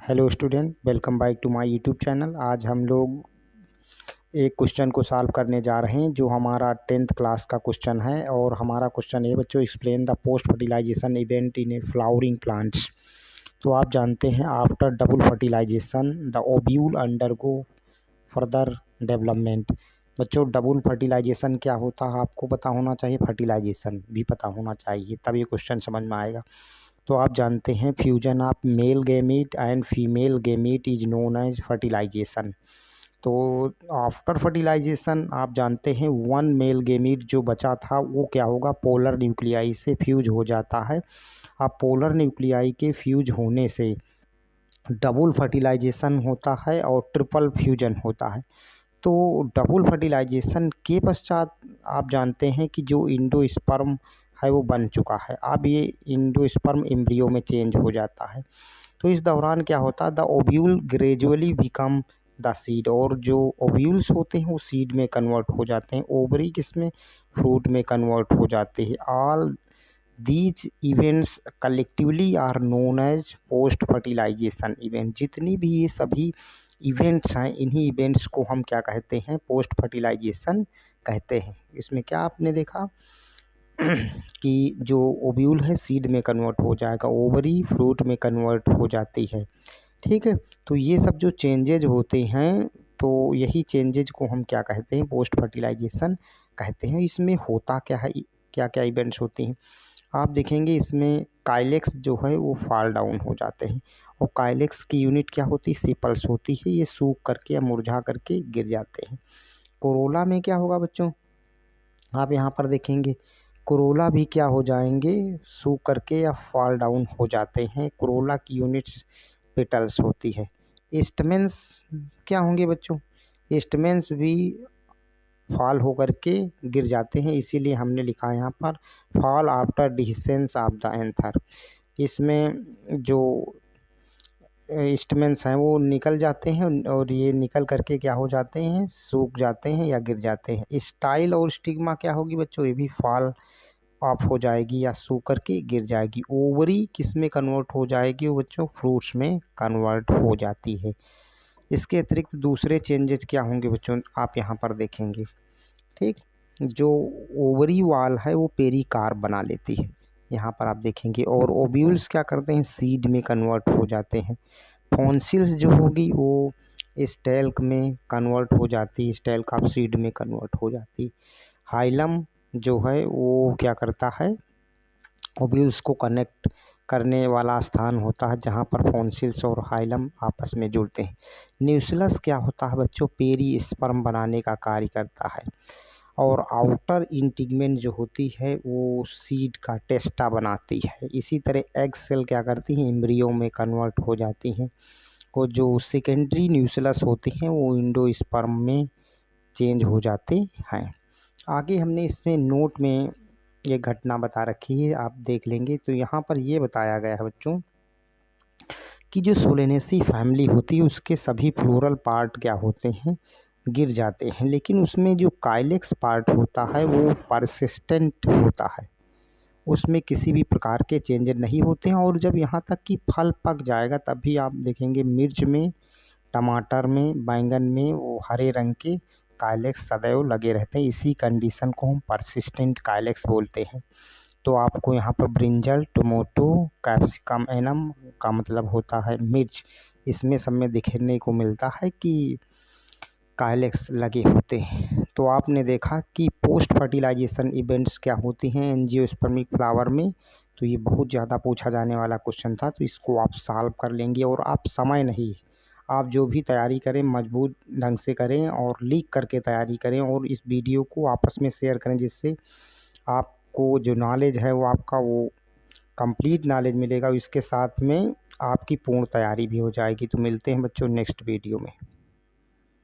Hello student, welcome back to my YouTube channel. आज हम लोग एक क्वेश्चन को सॉल्व करने जा रहे हैं जो हमारा 10th क्लास का क्वेश्चन है। और हमारा क्वेश्चन है बच्चों, explain the post fertilisation event in a flowering plants. तो आप जानते हैं after double fertilisation the ovule undergo further development. बच्चों, डबल फर्टिलाइजेशन क्या होता है आपको पता होना चाहिए, फर्टिलाइजेशन भी पता होना चाहिए, तब ये क्वेश्चन समझ में आएगा। तो आप जानते हैं fusion of male gamete and female gamete is known as fertilisation. तो आफ्टर फर्टिलाइजेशन आप जानते हैं वन मेल गैमीट जो बचा था वो क्या होगा, पोलर न्यूक्लियाई से फ्यूज हो जाता है। अब पोलर न्यूक्लियाई के फ्यूज होने से डबल फर्टिलाइजेशन होता है और ट्रिपल फ्यूजन होता है। तो डबल फर्टिलाइजेशन के पश्चात आप जानते हैं कि जो इंडोस्पर्म है वो बन चुका है। अब ये इंडोस्पर्म एम्ब्रियो में चेंज हो जाता है। तो इस दौरान क्या होता है, the ovule gradually become the seed. और जो ओव्यूल्स होते हैं वो सीड में कन्वर्ट हो जाते हैं, ओवरी किसमें, फ्रूट में कन्वर्ट हो जाते हैं। All these events collectively are known as post fertilisation event. जितनी भी ये सभी इवेंट्स हैं, इन्हीं इवेंट्स को हम क्या कहते हैं, पोस्ट फर्टिलाइजेशन कहते हैं। इसमें क्या आपने देखा कि जो ओव्यूल है सीड में कन्वर्ट हो जाएगा, ओवरी फ्रूट में कन्वर्ट हो जाती है। ठीक है, तो ये सब जो चेंजेज होते हैं तो यही चेंजेज को हम क्या कहते हैं, पोस्ट फर्टिलाइजेशन कहते हैं। इसमें होता क्या है, क्या क्या इवेंट्स होती हैं आप देखेंगे। इसमें काइलेक्स जो है वो फॉल डाउन हो जाते हैं। और काइलेक्स की यूनिट क्या होती है, सेपल्स होती है। ये सूख करके या मुरझा करके गिर जाते हैं। कोरोला में क्या होगा बच्चों, आप यहाँ पर देखेंगे कोरोला भी क्या हो जाएंगे, सूख करके या फॉल डाउन हो जाते हैं। कोरोला की यूनिट्स पेटल्स होती है। स्टेमेंस क्या होंगे बच्चों, स्टेमेंस भी फॉल होकर के गिर जाते हैं, इसीलिए हमने लिखा है यहाँ पर fall after dehiscence of the anther. इसमें जो स्टेमेंस हैं वो निकल जाते हैं और ये निकल करके क्या हो जाते हैं, सूख जाते हैं या गिर जाते हैं। स्टाइल और स्टिग्मा क्या होगी बच्चों, ये भी फॉल ऑफ हो जाएगी या सूख करके गिर जाएगी। ओवरी किस में कन्वर्ट हो जाएगी, वो बच्चों फ्रूट्स में कन्वर्ट हो जाती है। इसके अतिरिक्त दूसरे चेंजेस क्या होंगे बच्चों, आप यहाँ पर देखेंगे। ठीक, जो ओवरी वाल है वो पेरिकार्प बना लेती है, यहाँ पर आप देखेंगे। और ओव्यूल्स क्या करते हैं, सीड में कन्वर्ट हो जाते हैं। फॉन्सिल्स जो होगी वो स्टेल्क में कन्वर्ट हो जाती है, स्टेल्क ऑफ सीड में कन्वर्ट हो जाती। हाइलम जो है वो क्या करता है, ओव्यूल्स को कनेक्ट करने वाला स्थान होता है जहाँ पर फॉन्सिल्स और हाइलम आपस में जुड़ते हैं। न्यूक्लियस क्या होता है बच्चों, पेरी स्पर्म बनाने का कार्य करता है। और आउटर इंटीगमेंट जो होती है वो सीड का टेस्टा बनाती है। इसी तरह एग सेल क्या करती हैं, एम्ब्रियो में कन्वर्ट हो जाती हैं। और जो सेकेंडरी न्यूक्लियस होती हैं वो इंडोस्पर्म में चेंज हो जाते हैं। आगे हमने इसमें नोट में ये घटना बता रखी है, आप देख लेंगे। तो यहाँ पर ये बताया गया है बच्चों कि जो सोलेनेसी फैमिली होती है उसके सभी फ्लोरल पार्ट क्या होते हैं, गिर जाते हैं। लेकिन उसमें जो काइलेक्स पार्ट होता है वो परसिस्टेंट होता है, उसमें किसी भी प्रकार के चेंजेस नहीं होते हैं। और जब यहाँ तक कि फल पक जाएगा तब भी आप देखेंगे मिर्च में, टमाटर में, बैंगन में वो हरे रंग के काइलेक्स सदैव लगे रहते हैं। इसी कंडीशन को हम परसिस्टेंट काइलेक्स बोलते हैं। तो आपको यहाँ पर ब्रिंजल, टोमेटो, कैप्सिकम एनम का मतलब होता है मिर्च, इसमें सब में दिखने को मिलता है कि काइलेक्स लगे होते हैं। तो आपने देखा कि पोस्ट फर्टिलाइजेशन इवेंट्स क्या होती हैं एंजियोस्पर्मिक फ्लावर में। तो ये बहुत ज़्यादा पूछा जाने वाला क्वेश्चन था, तो इसको आप सॉल्व कर लेंगे। और आप समय नहीं, आप जो भी तैयारी करें मजबूत ढंग से करें और लीक करके तैयारी करें। और इस वीडियो को आपस में शेयर करें जिससे आपको जो नॉलेज है वो आपका वो कंप्लीट नॉलेज मिलेगा। इसके साथ में आपकी पूर्ण तैयारी भी हो जाएगी। तो मिलते हैं बच्चों नेक्स्ट वीडियो में।